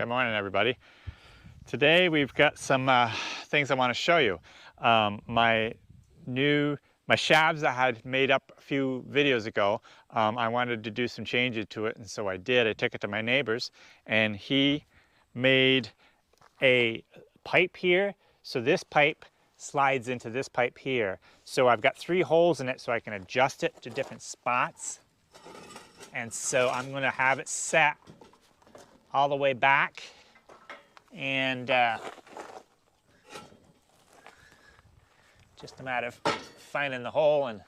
Good morning, everybody. Today we've got some things I want to show you. My shafts I had made up a few videos ago. I wanted to do some changes to it, and so I did. I took it to my neighbor's, and he made a pipe here. So this pipe slides into this pipe here. So I've got 3 holes in it so I can adjust it to different spots. And so I'm going to have it set all the way back, and just a matter of finding the hole and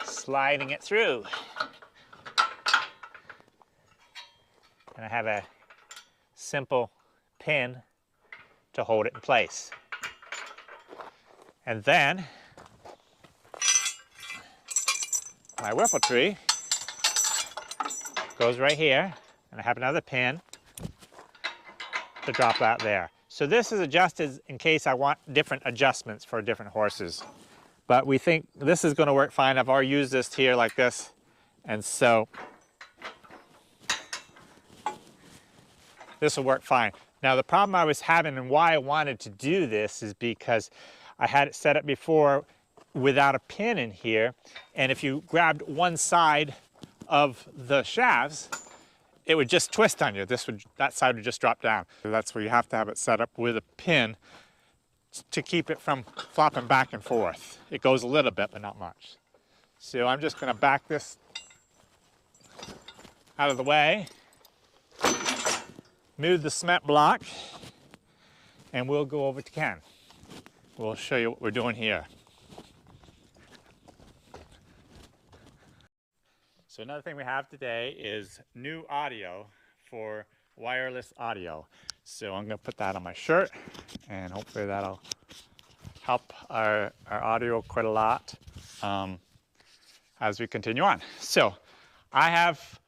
sliding it through. And I have a simple pin to hold it in place. And then my whipple tree goes right here, and I have another pin to drop that there. So this is adjusted in case I want different adjustments for different horses. But we think this is going to work fine. I've already used this here like this, and so this will work fine. Now the problem I was having and why I wanted to do this is because I had it set up before without a pin in here, and if you grabbed one side of the shafts, it would just twist on you. That side would just drop down. So that's where you have to have it set up with a pin to keep it from flopping back and forth. It goes a little bit, but not much. So I'm just going to back this out of the way, move the cement block, and we'll go over to Ken. We'll show you what we're doing here. So another thing we have today is new audio for wireless audio. So I'm going to put that on my shirt, and hopefully that'll help our audio quite a lot as we continue on. So I have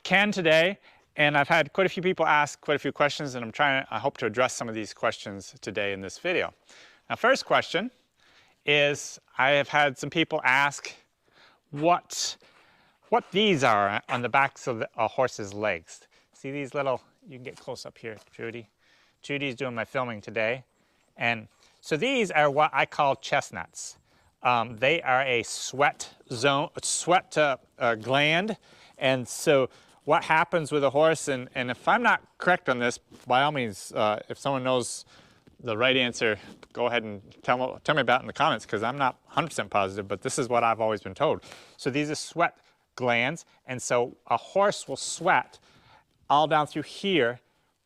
Ken today, and I've had quite a few people ask quite a few questions, and I hope to address some of these questions today in this video. Now, first question is, I have had some people ask what these are on the backs of a horse's legs. See these little, you can get close up here, Trudy. Trudy's doing my filming today. And so these are what I call chestnuts. They are a sweat gland. And so what happens with a horse, and if I'm not correct on this, by all means, if someone knows the right answer, go ahead and tell me about it in the comments, because I'm not 100% positive, but this is what I've always been told. So these are sweat glands, and so a horse will sweat all down through here,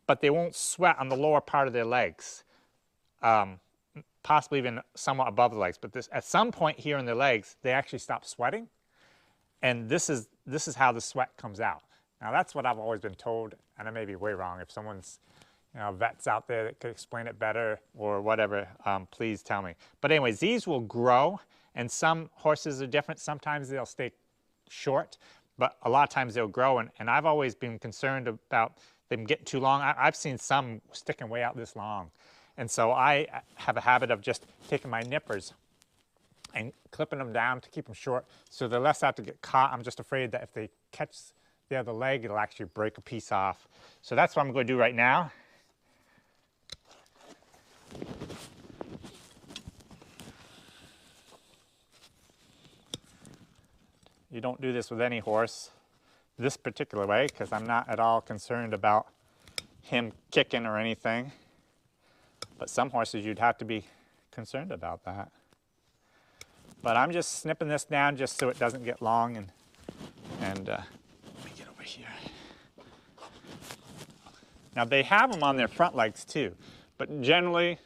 but they won't sweat on the lower part of their legs, possibly even somewhat above the legs. But at some point here in their legs, they actually stop sweating, and this is how the sweat comes out. Now that's what I've always been told, and I may be way wrong. If someone's vets out there that could explain it better or whatever, please tell me. But anyways, these will grow, and some horses are different. Sometimes they'll stay short, but a lot of times they'll grow, and I've always been concerned about them getting too long. I've seen some sticking way out this long, and so I have a habit of just taking my nippers and clipping them down to keep them short, so they're less apt to get caught. I'm just afraid that if they catch the other leg, it'll actually break a piece off. So that's what I'm going to do right now. You don't do this with any horse this particular way, because I'm not at all concerned about him kicking or anything. But some horses you'd have to be concerned about that. But I'm just snipping this down just so it doesn't get long, and let me get over here. Now they have them on their front legs too, but generally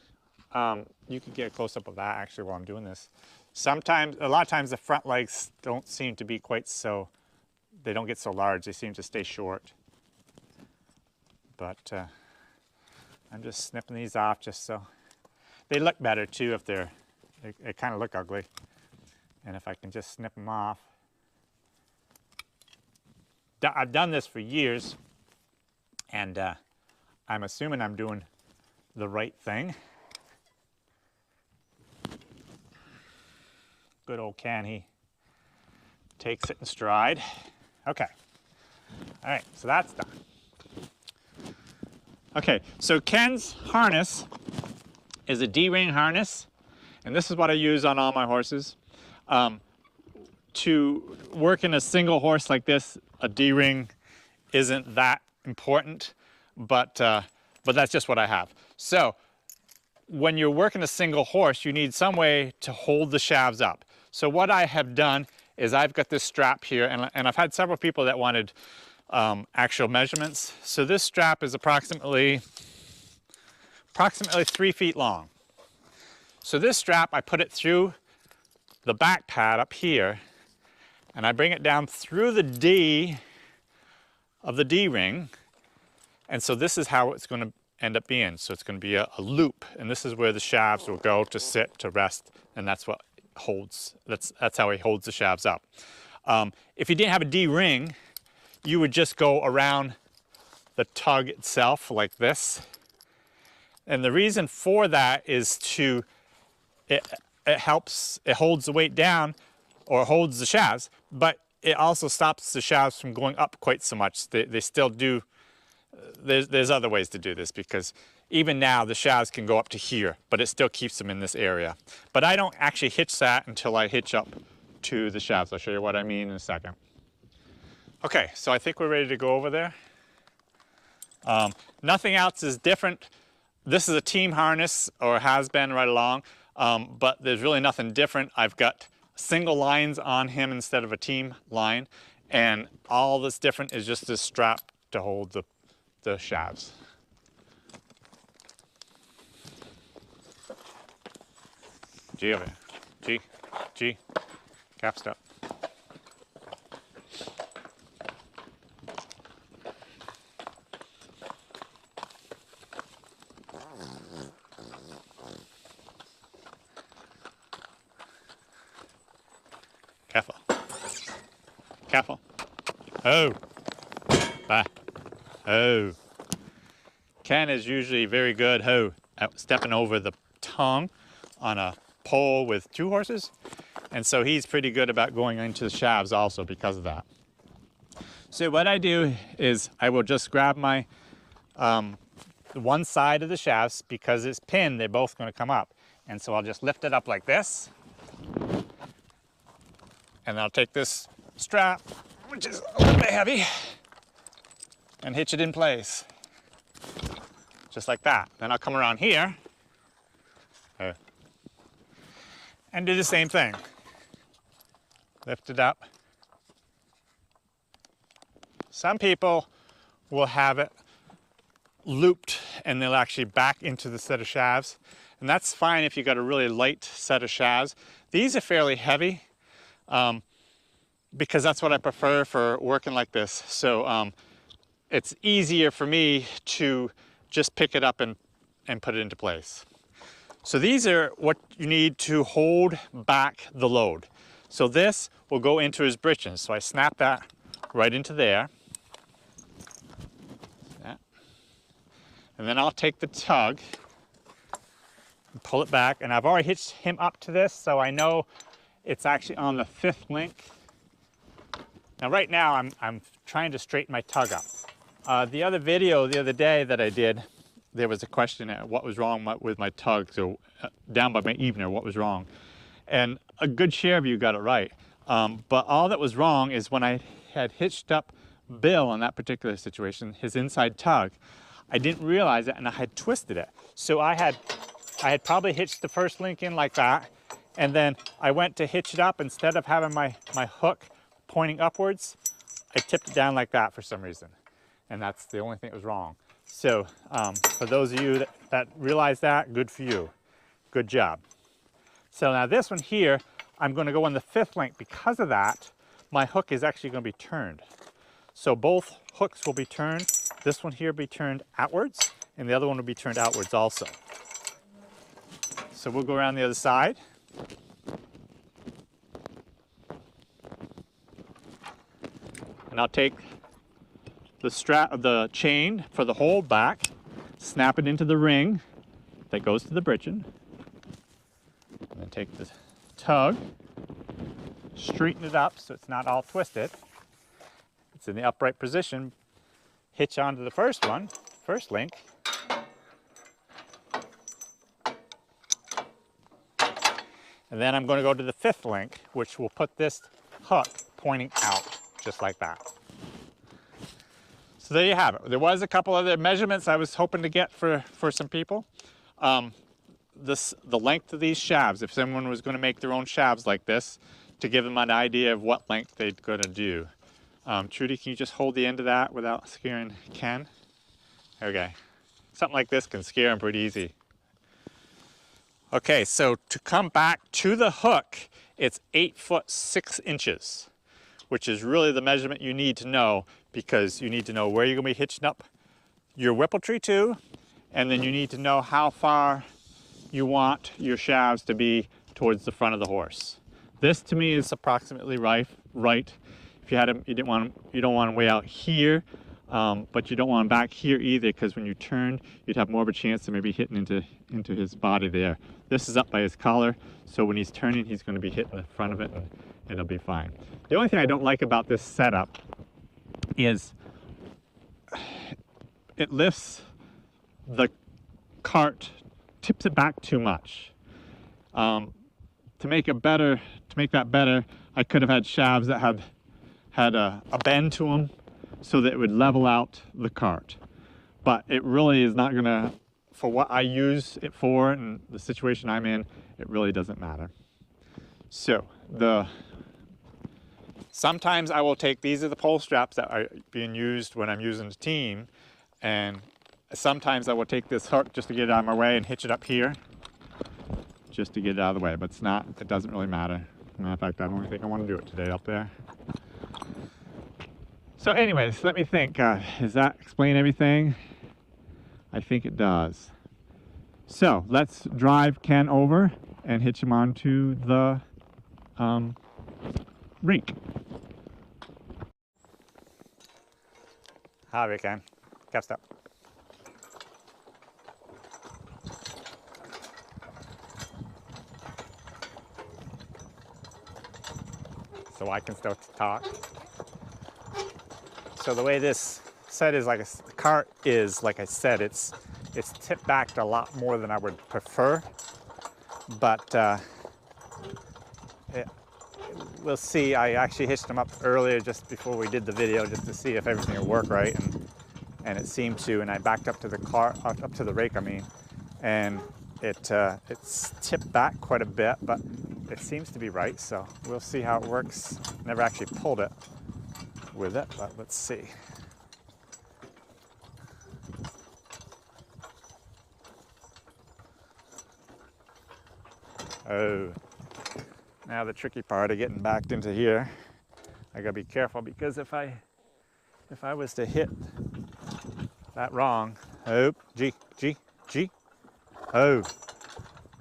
you can get a close-up of that actually while I'm doing this. Sometimes, a lot of times the front legs don't seem to be quite so, they don't get so large, they seem to stay short. But I'm just snipping these off just so they look better too if they kind of look ugly. And if I can just snip them off. I've done this for years, and I'm assuming I'm doing the right thing. Good old Ken, he takes it in stride. Okay. All right, so that's done. Okay, so Ken's harness is a D-ring harness, and this is what I use on all my horses. To work in a single horse like this, a D-ring isn't that important, but that's just what I have. So when you're working a single horse, you need some way to hold the shafts up. So what I have done is I've got this strap here, and I've had several people that wanted actual measurements. So this strap is approximately 3 feet long. So this strap, I put it through the back pad up here, and I bring it down through the D of the D-ring, and so this is how it's going to end up being. So it's going to be a loop, and this is where the shafts will go to sit, to rest, and that's what holds, that's how he holds the shafts up. If you didn't have a D-ring, you would just go around the tug itself like this. And the reason for that is it holds the weight down, or holds the shafts, but it also stops the shafts from going up quite so much. They still do, there's other ways to do this, because even now the shafts can go up to here, but it still keeps them in this area. But I don't actually hitch that until I hitch up to the shafts. I'll show you what I mean in a second. Okay, so I think we're ready to go over there. Nothing else is different. This is a team harness, or has been right along, but there's really nothing different. I've got single lines on him instead of a team line, and all that's different is just this strap to hold the shafts. G over here. G. Cap step. Careful. Careful. Oh. Bye. Oh. Ken is usually very good at stepping over the tongue on a pole with 2 horses. And so he's pretty good about going into the shafts also because of that. So what I do is I will just grab my one side of the shafts, because it's pinned, they're both going to come up. And so I'll just lift it up like this. And I'll take this strap, which is a little bit heavy, and hitch it in place. Just like that. Then I'll come around here and do the same thing. Lift it up. Some people will have it looped and they'll actually back into the set of shafts. And that's fine if you've got a really light set of shafts. These are fairly heavy. Because that's what I prefer for working like this. So it's easier for me to just pick it up and put it into place. So these are what you need to hold back the load. So this will go into his breeches. So I snap that right into there. And then I'll take the tug and pull it back. And I've already hitched him up to this, so I know it's actually on the 5th link. Now right now I'm trying to straighten my tug up. The other video the other day that I did, there was a question what was wrong with my tug, so down by my evener, what was wrong? And a good share of you got it right. But all that was wrong is when I had hitched up Bill in that particular situation, his inside tug, I didn't realize it and I had twisted it. So I had probably hitched the first link in like that, and then I went to hitch it up. Instead of having my hook pointing upwards, I tipped it down like that for some reason. And that's the only thing that was wrong. So for those of you that realize that, good for you. Good job. So now this one here, I'm going to go on the 5th link. Because of that, my hook is actually going to be turned. So both hooks will be turned. This one here will be turned outwards, and the other one will be turned outwards also. So we'll go around the other side. And I'll take the strap of the chain for the hold back, snap it into the ring that goes to the breeching, and then take the tug, straighten it up so it's not all twisted. It's in the upright position. Hitch onto the first first link. And then I'm going to go to the 5th link, which will put this hook pointing out, just like that. So there you have it. There was a couple other measurements I was hoping to get for some people. The length of these shafts, if someone was going to make their own shafts like this, to give them an idea of what length they're going to do. Trudy, can you just hold the end of that without scaring Ken? Okay. Something like this can scare him pretty easy. Okay, so to come back to the hook, it's 8 foot 6 inches, which is really the measurement you need to know, because you need to know where you're going to be hitching up your whippletree to, and then you need to know how far you want your shafts to be towards the front of the horse. This to me is approximately right. If you had them, you don't want them way out here, but you don't want them back here either, because when you turn, you'd have more of a chance of maybe hitting into his body there. This is up by his collar, so when he's turning, he's going to be hitting the front of it, and it'll be fine. The only thing I don't like about this setup is it lifts the cart, tips it back too much. To make that better, I could have had shafts that had a bend to them, so that it would level out the cart. But it really is not gonna, for what I use it for and the situation I'm in, it really doesn't matter. So sometimes I will take, these are the pole straps that are being used when I'm using the team, and sometimes I will take this hook just to get it out of my way and hitch it up here, just to get it out of the way, but it doesn't really matter. Matter of fact, I don't think I want to do it today up there. So anyways, let me think, does that explain everything? I think it does. So let's drive Ken over and hitch him onto the rake. Hi, Ken. Cast up. So I can still talk. So the way this set is, like the cart is, like I said, it's tipped back a lot more than I would prefer, but we'll see. I actually hitched them up earlier just before we did the video, just to see if everything would work right, and it seemed to. And I backed up to the cart, up to the rake, I mean, and it's tipped back quite a bit, but it seems to be right. So we'll see how it works. Never actually pulled it with it, but let's see. Oh, now the tricky part of getting backed into here, I gotta be careful, because if I was to hit that wrong, oh, G, oh,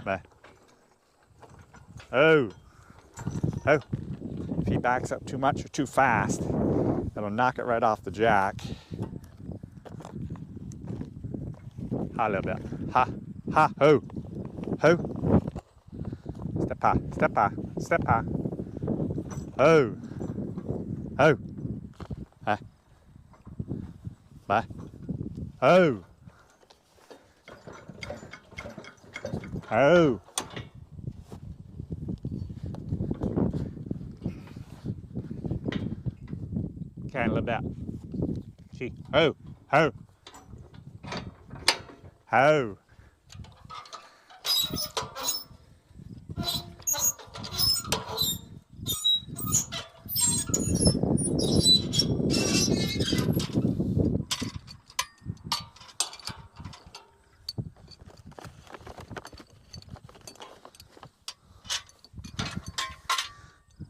bah. Oh, if he backs up too much or too fast, it'll knock it right off the jack. Ha, a little bit. Ha, ho. Step ha. Ho. Ha. Ba. Ho. Ho. Okay, a little bit. Gee. Ho.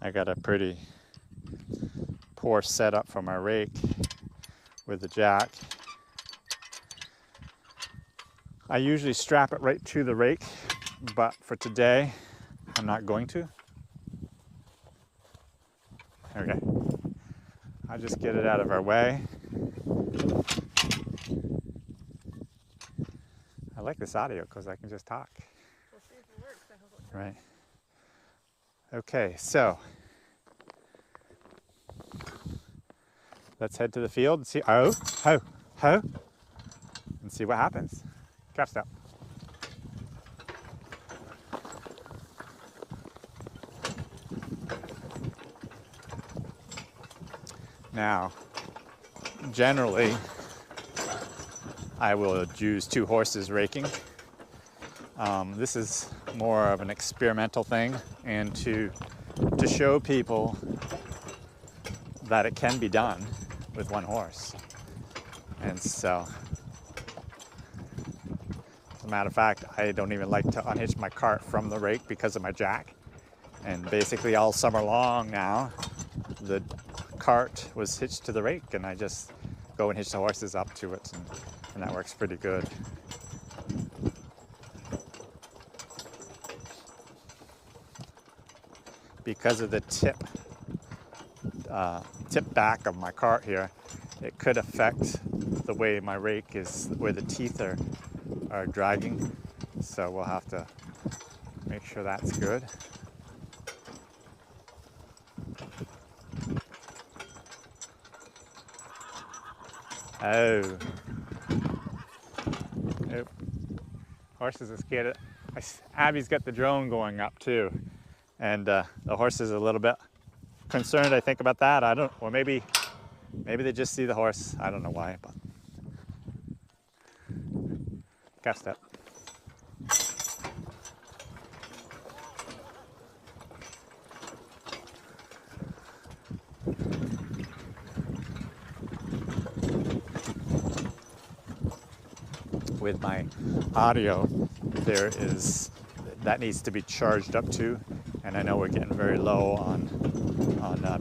I got a pretty poor setup for my rake with the jack. I usually strap it right to the rake, but for today, I'm not going to. Okay. I'll just get it out of our way. I like this audio because I can just talk. We'll see if it works. I hope it Right. Okay, so let's head to the field and see. Oh, ho. and see what happens. Calf step. Now, generally, I will use 2 horses raking. This is more of an experimental thing, and to show people that it can be done with 1 horse. And so, as a matter of fact, I don't even like to unhitch my cart from the rake because of my jack. And basically all summer long now, the cart was hitched to the rake, and I just go and hitch the horses up to it, and that works pretty good. Because of the tip back of my cart here, it could affect the way my rake is, where the teeth are dragging. So we'll have to make sure that's good. Oh. Nope. Horses are scared. Abby's got the drone going up too. And the horse is a little bit concerned, I think, about that. I don't, or maybe they just see the horse. I don't know why, but. Calf step. With my audio, that needs to be charged up too, and I know we're getting very low on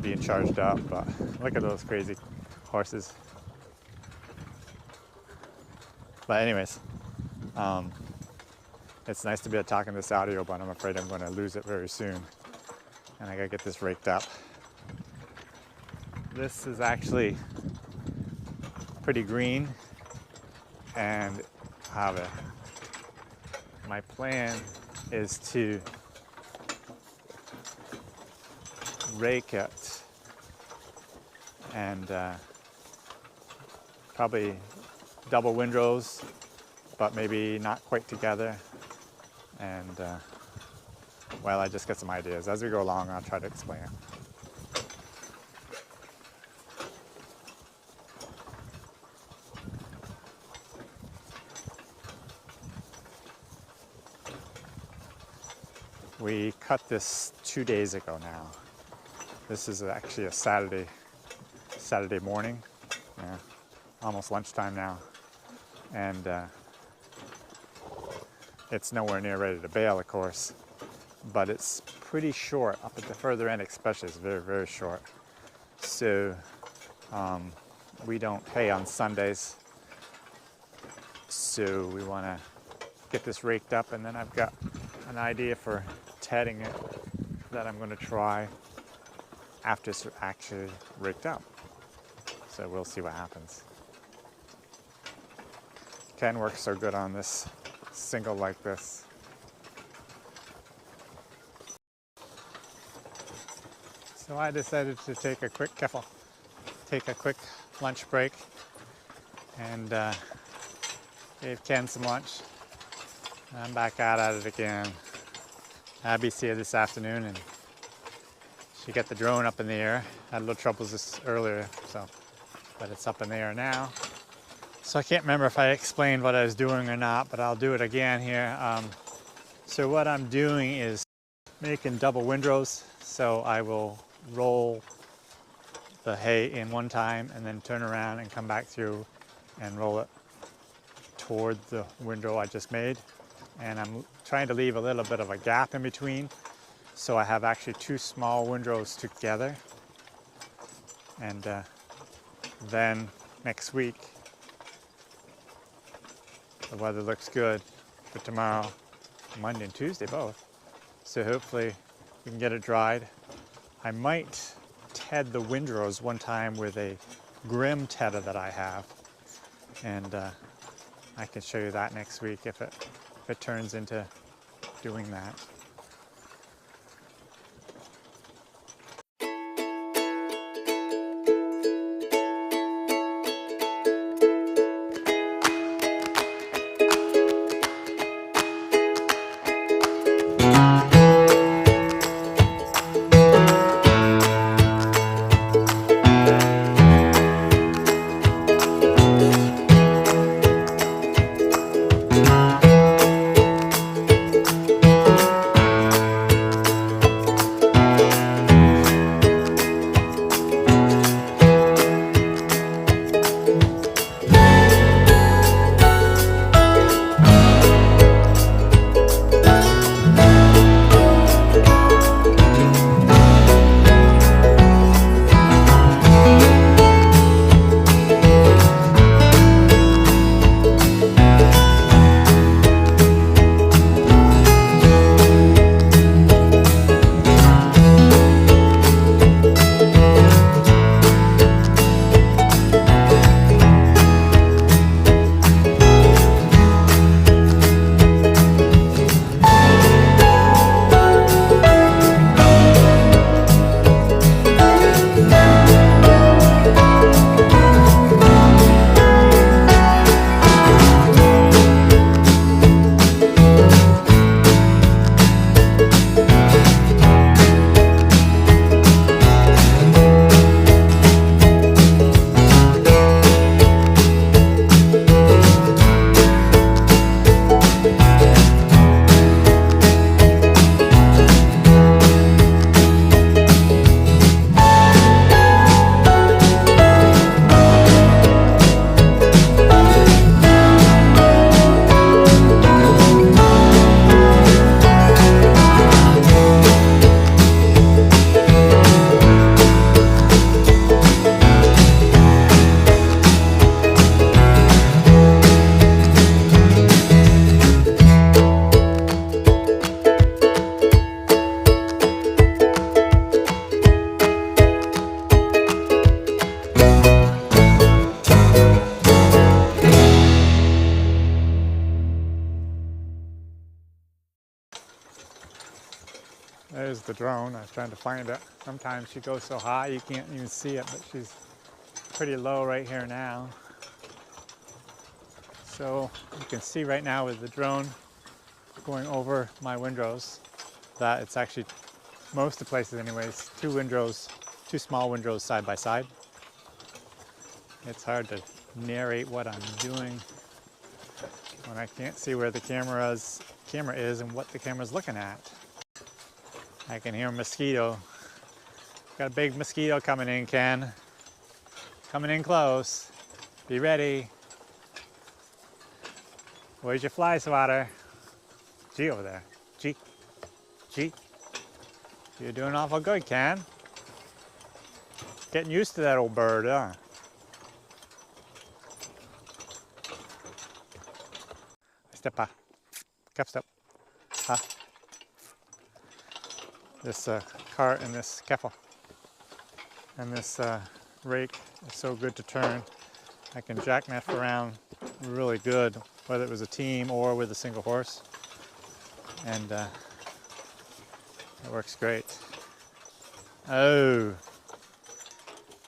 being charged up, but look at those crazy horses. But anyways, it's nice to be talking this audio, but I'm afraid I'm going to lose it very soon, and I gotta get this raked up. This is actually pretty green, and my plan is to rake it and probably double windrows, but maybe not quite together. And well, I just got some ideas. As we go along, I'll try to explain it. We cut this 2 days ago now. This is actually a Saturday morning, yeah, almost lunchtime now. And it's nowhere near ready to bale, of course, but it's pretty short up at the further end, especially. It's very, very short. So we don't hay on Sundays, so we want to get this raked up, and then I've got an idea for tedding it that I'm going to try after it's actually raked up. So we'll see what happens. Ken works so good on this single like this. So I decided to take a quick lunch break, and gave Ken some lunch. I'm back out at it again. Abby's here this afternoon, and she got the drone up in the air. Had a little troubles earlier, but it's up in the air now. So I can't remember if I explained what I was doing or not, but I'll do it again here. So what I'm doing is making double windrows. So I will roll the hay in one time and then turn around and come back through and roll it toward the windrow I just made. And I'm trying to leave a little bit of a gap in between, so I have actually 2 small windrows together. And then next week, the weather looks good for tomorrow, Monday and Tuesday both. So hopefully we can get it dried. I might ted the windrows one time with a grim tedder that I have, and I can show you that next week if it turns into doing that. There's the drone. I was trying to find it. Sometimes she goes so high you can't even see it, but she's pretty low right here now. So you can see right now with the drone going over my windrows that it's actually, most of the places anyways, two windrows, two small windrows side by side. It's hard to narrate what I'm doing when I can't see where the camera is and what the camera's looking at. I can hear a mosquito. Got a big mosquito coming in, Ken. Coming in close. Be ready. Where's your fly swatter? G over there. G. G. You're doing awful good, Ken. Getting used to that old bird, huh? Step up. Cap step. Ha. This cart and this keffel and this rake is so good to turn. I can jackknife around really good, whether it was a team or with a single horse, and it works great. Oh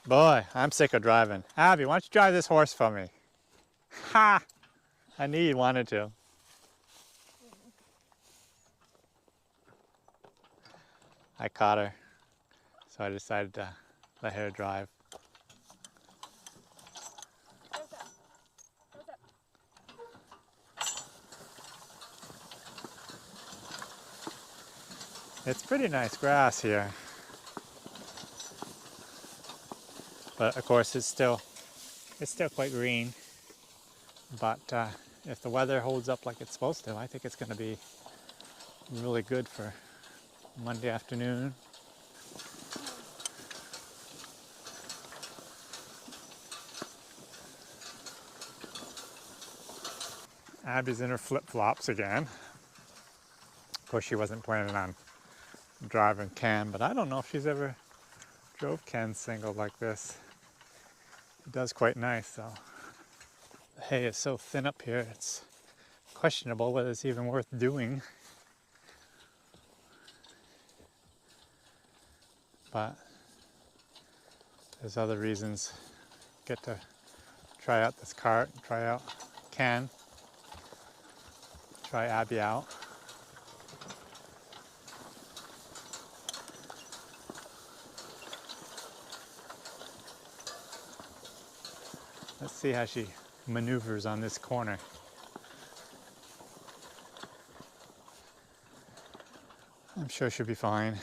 boy, I'm sick of driving. Abby, why don't you drive this horse for me? Ha! I knew you wanted to. I caught her, so I decided to let her drive. It's pretty nice grass here, but of course it's still quite green. But if the weather holds up like it's supposed to, I think it's going to be really good for Monday afternoon. Abby's in her flip-flops again. Of course, she wasn't planning on driving Ken, but I don't know if she's ever drove Ken single like this. It does quite nice, though. The hay is so thin up here, it's questionable whether it's even worth doing. But there's other reasons. Get to try out this cart, try out Ken, try Abby out. Let's see how she maneuvers on this corner. I'm sure she'll be fine.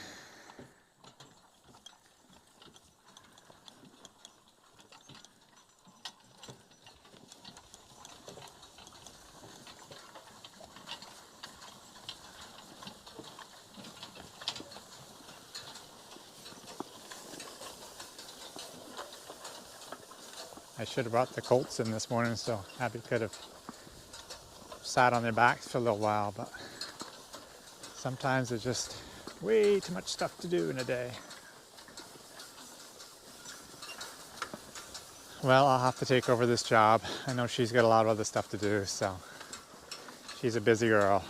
I should have brought the colts in this morning so Abby could have sat on their backs for a little while, but sometimes there's just way too much stuff to do in a day. Well, I'll have to take over this job. I know she's got a lot of other stuff to do, so she's a busy girl.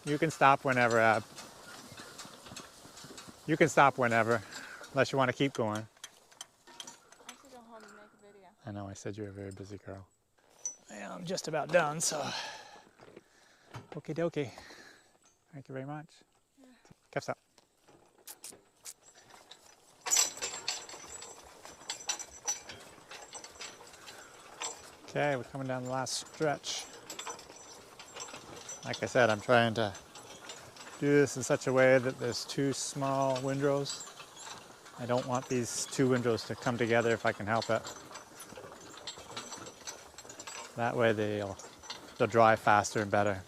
You can stop whenever, Ab. You can stop whenever. Unless you want to keep going. I have to go home and make a video. I know, I said you're a very busy girl. Well, I'm just about done, so. Okie dokie. Thank you very much. Yeah. Cuffs up. Okay, we're coming down the last stretch. Like I said, I'm trying to do this in such a way that there's two small windrows. I don't want these two windrows to come together if I can help it. That way they'll dry faster and better.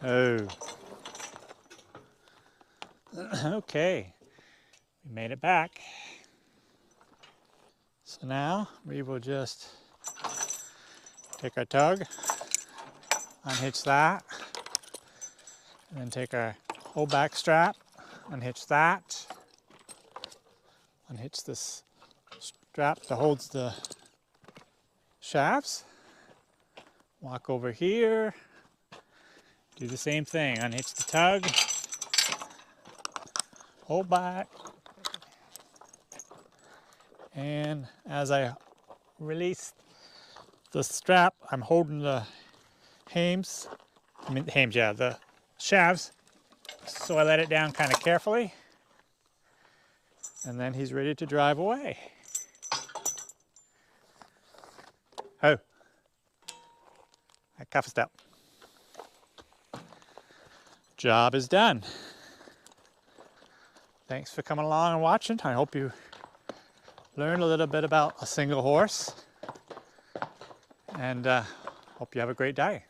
Oh. Okay. We made it back. So now we will just take our tug, unhitch that, and then take our whole back strap, unhitch that, unhitch this strap that holds the shafts, walk over here, do the same thing, unhitch the tug, hold back, and as I release the strap, I'm holding the the shafts, so I let it down kind of carefully, and then he's ready to drive away. Oh, I cuffed up. Job is done. Thanks for coming along and watching. I hope you learned a little bit about a single horse, and hope you have a great day.